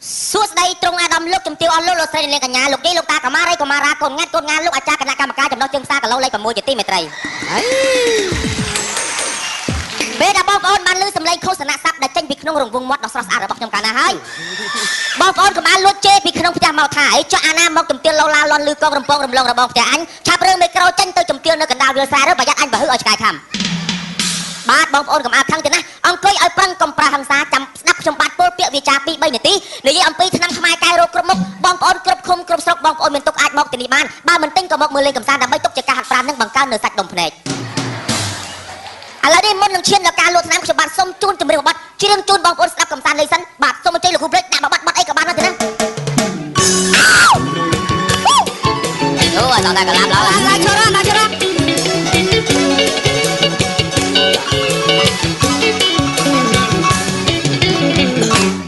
សួស្ដីត្រង់អាដាមលោកជំទាវអស់លោកស្រីនាងកញ្ញាលោកយាយលោកតាកម៉ារីកម៉ារ៉ាកូនងាត់កូនងាលោកអាចារ្យគណៈកម្មការចំណុះជើងផ្សារគីឡូលេខ6ជាទីមេត្រីពេលដែលបងប្អូនបានឮសំឡេងឃោសនាស័ព្ទដែលចេញពីក្នុងរង្វង់មាត់ដ៏ស្រស់ស្អាតរបស់ខ្ញុំកាលណាហើយបងប្អូនកុំបានលួចជេរពីក្នុងផ្ទះមកថាអីចុះអាណាមកជំទាវឡូឡាលន់លឺកងរំពងរំលងរបស់ផ្ទះអញឆាប់រឿងមេក្រូចេញទៅជំទាវនៅកណ្ដាលវាលស្រែទៅប្រយ័ត្នអញបើហឺឲ្យឆ្កែខំបាទបងប្អូនកុំអាខឹងទេណាអង្គុយឲ្យប្រឹងកុំប្រាហង្សាចាំស្ដាប់ខ្ញុំបាទពលពាក្យវាចា2 3នាទីនិយាយអំពីឆ្នាំខ្មែរកែរោគគ្រប់មុខបងប្អូនគ្រប់ឃុំគ្រប់ស្រុកបងប្អូនមានទុកអាចមកទីនេះបានបើមិនទិញក៏មកមើលលេងកំសាន្តដើម្បីទុកជាការហាត់ប្រាណនឹងបង្កើននៅសាច់ដុំភ្នែកឥឡូវនេះមុននឹងឈានដល់ការលក់ថ្នាំខ្ញុំបាទសូមជូនចម្រៀងបទជ្រៀងជូនបងប្អូនស្ដាប់កំសាន្តលេងសិនបាទសូមអញ្ជើញលោកគ្រូព្រឹកដាក់បទអីក៏បានដែរទេណាអូយដល់តែកន្លងឡើយចូលរ៉ាចូលរ៉ា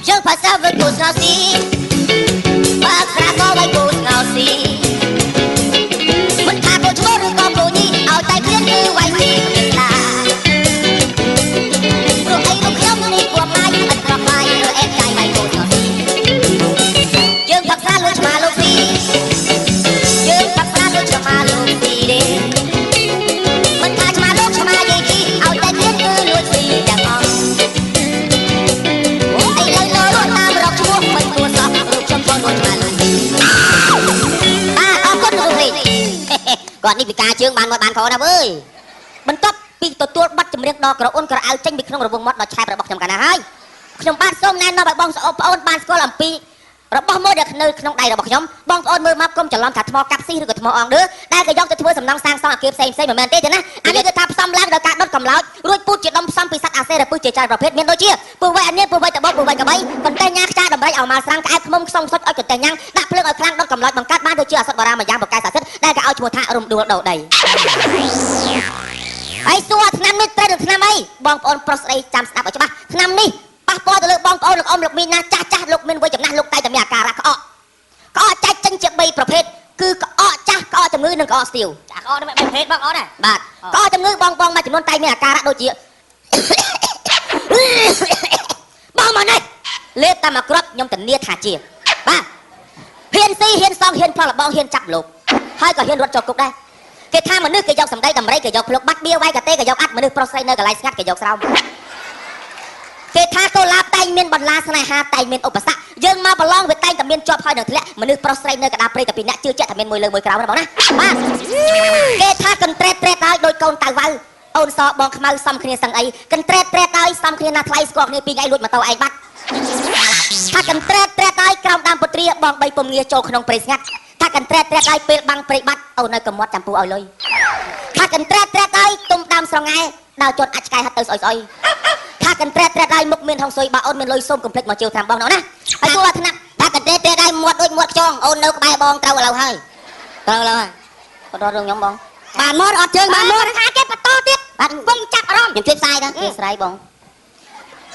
យើងភាសាវិទ្យាស្ងោស៊ីបាក់ស្រាក៏ឲ្យគូស្ងោស៊ីមិនថាគូឈ្មោះឬក៏គូញីឲ្យតែព្រៀនគឺវាយស៊ីមិនដាព្រោះអីលោកខ្ញុំនេះគួរម៉ាយអត់ប្រម៉ាយឬអេតកាយវាយគូស្ងោស៊ីយើងភាសាលួចឆ្មាលោកស៊ីយើងភាសាលួចឆ្មាលោកស៊ីទេមិនថាឆ្មាលោកឆ្មាយាយជីឲ្យតែព្រៀនគឺលួចស៊ីទាំងអស់គាត់នេះពិការជើងបានមកបានខណាអើយបន្ទាប់ពីទទួលប័ណ្ណចម្រៀងដ៏ក្រអូនក្រអៅចេញពីក្នុងរង្វង់មាត់ដ៏ឆែបរបស់ខ្ញុំកាលណាហើយខ្ញុំបាទសូមណែនាំឲ្យបងប្អូនបានស្គាល់អំពីរបស់មួយដែលនៅក្នុងដៃរបស់ខ្ញុំបងប្អូនមើលមកកុំច្រឡំថាថ្មកាប់ស៊ីឬក៏ថ្មអងឌឺដែលគេយកទៅធ្វើសំណង់សាងសង់អគារផ្សេងមិនមែនទេណាអានេះគឺថាផ្សំឡើងដោយការដុតកំឡោចរួចពូតជាដុំផ្សំពីសត្វអាសេរពឹសជាច្រើនប្រភេទមានដូចជាពូវៃអានៀពូវៃតបពូវៃកបីកន្ទះញ៉ាខ្ចាដំរីឲ្យមកស្រាំងក្អែបខ្មុំខ្សងសុចឲ្យកន្ទះញ៉ាំដាក់ភ្លើងឲ្យខ្លាំងដុតកំឡោចបង្កើតបានដូចជាអសត់បារាម្យ៉ាងបកាយសសិទ្ធដែលគេឲ្យឈ្មោះថារំដួលដោដីហើយសួរឆ្នាំនេះត្រូវនឹងឆ្នាំអីបងប្អូនប្រុសស្រីចាំស្ដាប់ឲ្យច្បាស់ឆ្នាំនេះប៉ះពាល់ទៅលើបងប្អូនលោកអ៊ំលោកមីងណាចាស់លោកមានវ័យចំណាស់លោកតែតែមានអាការៈក្អកចែកចេញជា3ប្រភេទគឺក្អកចាស់ក្អកជំងឺនិងក្អកស្ទាវចាក្អកនេះ3ប្រភេទបងអូនណាបាទក្អកជំងឺបងមួយចំនួនតែមានអាការៈដូចជាបងមកនេះលេបតាមមកគ្រាប់ខ្ញុំធានាថាជាបាទហ៊ានស៊ីហ៊ានសងហ៊ានផ្លោះលបងហ៊ានចាប់លោកហើយក៏ហ៊ានរត់ចូលគុកដែរគេថាមនុស្សគេយកសម្ដីតម្រៃគេយកភ្លុកបាត់បៀវាយកតេគេយកអាត់មនុស្សប្រុសស្រីនៅកន្លែងស្ងាត់គេយកស្រោមគេថាកូឡាបតែងមានបន្លាស្នេហាតែងមានឧបសគ្គយើងមកប្រឡងវាតែងតែមានជាប់ហើយនឹងធ្លាក់មនុស្សប្រុសស្រីនៅកណ្ដាលព្រៃតែពីអ្នកជឿជាក់តែមានមួយលើមួយក្រោមណាបងណាបាទគេថាកន្ត្រេតហើយដោយកូនតៅវ៉ៅអូនសបងខ្មៅសំគ្នាសឹងអីកន្ត្រេតហើយសំគ្នាណាថ្លៃស្គាល់គ្នា2ថ្ងៃលួចម៉ូតូឯងបាត់ថាកន្ត្រេតហើយក្រោមដើមពុទ្រាបង3ពុំងារចូលក្នុងព្រៃស្ងាត់ថាកន្ត្រេតហើយពេលបាំងព្រៃបាត់អូននៅកំមាត់ចាំពូឲ្យលុយថាកន្ត្រេតហើយទុំដើមស្រងែដើរជន់អាចឆ្កែហាត់ទៅស្អុយថាកន្ត្រេតហើយមុខមានហងស៊ុយបើអូនមានលុយសុំកុំភ្លេចមកជឿតាមបងណោះណាហើយគួរថាថាកន្ត្រេតហើយមាត់ដូចមាត់ខ្យងអូននៅក្បែរបងត្រូវឥឡូវហើយត្រូវឥឡូវហើយបន្តរឿងខ្ញុំបងបានមកអត់ជើងបានមកថាគេបន្តទៀតបាទកុំចាប់អារម្មណ៍ខ្ញុំជួយផ្សាយដល់ស្រ័យបង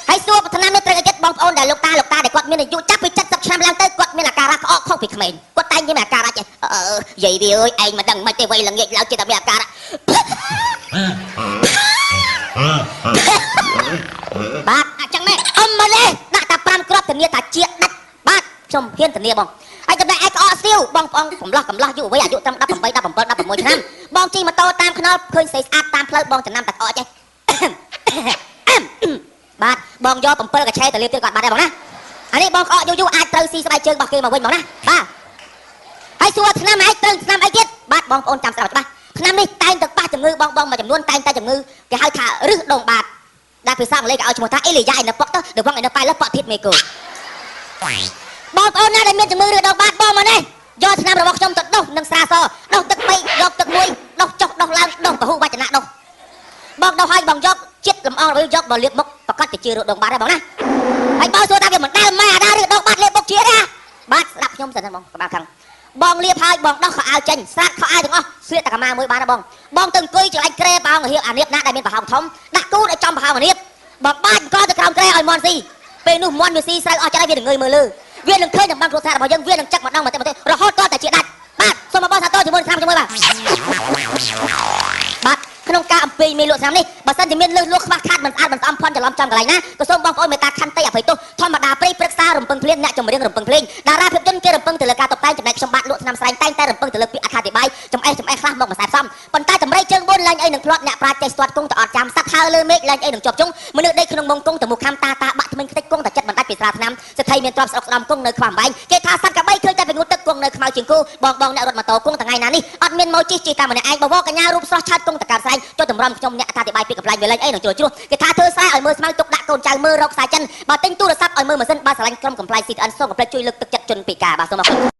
ហើយសួរប្រាថ្នានេះត្រូវចិត្តបងប្អូនដែលលោកតាដែលគាត់មានអាយុចាប់ពី70ឆ្នាំឡើងទៅគាត់មានអាការៈក្អកខុសពីក្មេងគាត់តែងមានអាការៈចេះយាយវាអើយឯងមិនដឹងមិនទេវ័យល្ងាចឡើងចិត្តតែមានអាការៈបាទអញ្ចឹងម៉េចអមមកនេះដាក់តែ5គ្រាប់ធានាថាជាដាច់បាទខ្ញុំហ៊ានធានាបងហើយចំណែកឯក្អកស្ទាវបងប្អូនកំឡោះយុវវ័យអាយុត្រឹម18 17 16ឆ្នាំបងជិះម៉ូតូតាមខ្នល់ឃើញស្រីស្អាតតាមផ្លូវបងចំណាំតែក្អកចេះបាទបងយក7កឆេទៅលេបទៀតគាត់បាត់ដែរបងណាអានេះបងក្អកយូរអាចត្រូវស៊ីស្បែកជើងរបស់គេមកវិញបងណាបាទហើយសួរឆ្នាំឯងត្រូវឆ្នាំអីទៀតបាទបងប្អូនចាំស្ដាប់ច្បាស់ឆ្នាំនេះតែងតែប៉ះជំងឺបងមួយចំនួនតែងតែជំងឺគេហៅថារឹសដងបាតដែលភាសាអង់គ្លេសគេឲ្យឈ្មោះថាអេលីយ៉ាឯនៅប៉ុកទៅដបងឯនៅប៉ៃលប៉ធាតមេកូបងប្អូនណាដែលមានជំងឺរឹសដងបាតបងមកនេះយកឆ្នាំរបស់ខ្ញុំទៅដុសនឹងស្រាសដុសទឹក3យកទឹកមួយដុសចុះដុសឡើងដុសពហុវចនៈដុសបងដុសឲ្យបងយកចិត្តលំអងឬយកមកលាបមុខប្រកាសជាជឿរឹសដងបាតដែរបងណាហើយបងសួរថាវាមិនដែលម៉ែអាដារឹសដងបាតលាបមុខជាទេបាទស្ដាប់ខ្ញុំសិនបងក្បាលខាងបងលាបហើយបងដោះខោអាវចេញស្រាតខោអាវទាំងអស់ស្លៀកតែកាម៉ាមួយបានណាបងទៅអង្គុយចង្អែកក្រែប៉ោងរៀបអានៀបណាដែលមានប្រហោងធំដាក់គូឲ្យចំប្រហោងអានៀបបងបាច់អង្គទៅក្រោមក្រែឲ្យមន់ស៊ីពេលនោះមន់វាស៊ីស្រូវអស់ចិត្តឲ្យវាងើយមើលលើវានឹងឃើញតំបន់គ្រួសាររបស់យើងវានឹងចឹកម្ដងមករហូតតតែជាដាច់បាទសូមបងសាទរជាមួយឆ្នាំជាមួយបាទ ក្នុងការអំពីមានលក់ឆ្នាំនេះបើសិនជាមានលឺលក់ខ្វះខាតមិនស្អាតមិនស្អំផន់ច្រឡំចំកន្លែងណាក៏សូមបងប្អូនមេត្តាខន្តីអភ័យទោសធម្មតាព្រៃព្រឹក្សារំពឹងភ្លៀងអ្នកចម្រៀងរំពឹងភ្លេងតារាភាពយន្តគេរំពឹងទៅលើការតុបតែងចំណែកខ្ញុំបាទលក់ឆ្នាំស្រែងតែងតែរំពឹងទៅលើពាក្យអត្ថាធិប្បាយចំអេះខ្លះមកមិនស្អាតសមប៉ុន្តែតម្រៃជើង4លែងអីនឹងផ្្លាត់អ្នកប្រាជ្ញចេះស្ទាត់គង់តអត់ចាំសັດហើលើមេឃលែងអីនឹងជាប់ជុងមនុស្សដេកក្នុងមុងគង់ទៅមុខខំតាបាក់ថ្មិញខ្ទេចគង់តែចិត្តមិនដាច់ពីស្រាឆ្នាំសិទ្ធិមានទ្រព្យស្អុកស្ដំគង់នៅខ្វះអំបែងគេថាសัตว์កបីឃើញតែពីងូតទឹកគង់នៅខ្មៅជាងគូបងអ្នករត់ម៉ូតូគង់ថ្ងៃណានេះអត់មានម៉ូជិះតាមម្នាក់ឯងបវរកញ្ញារូបស្រស់ឆើតគង់តកាស្រែងចុះតម្រាំខ្ញុំអ្នកអត្ថាធិប្បាយពីកំ ឡាញ់វាលេងអីនឹងជ្រុលជ្រោះគេថាធ្វើស្រែឲ្យមើលស្មៅទុកដាក់កូនចៅមើលរកខ្សែចិនបើទិញទូរស័ព្ទឲ្យមើលម៉ាស៊ីនបើស្រឡាញ់ក្រុមកំ pl ស៊ីតអិនសូមកំ pl ជួយលើកទឹកចិត្តជនពិការបាទសូមអរគុណ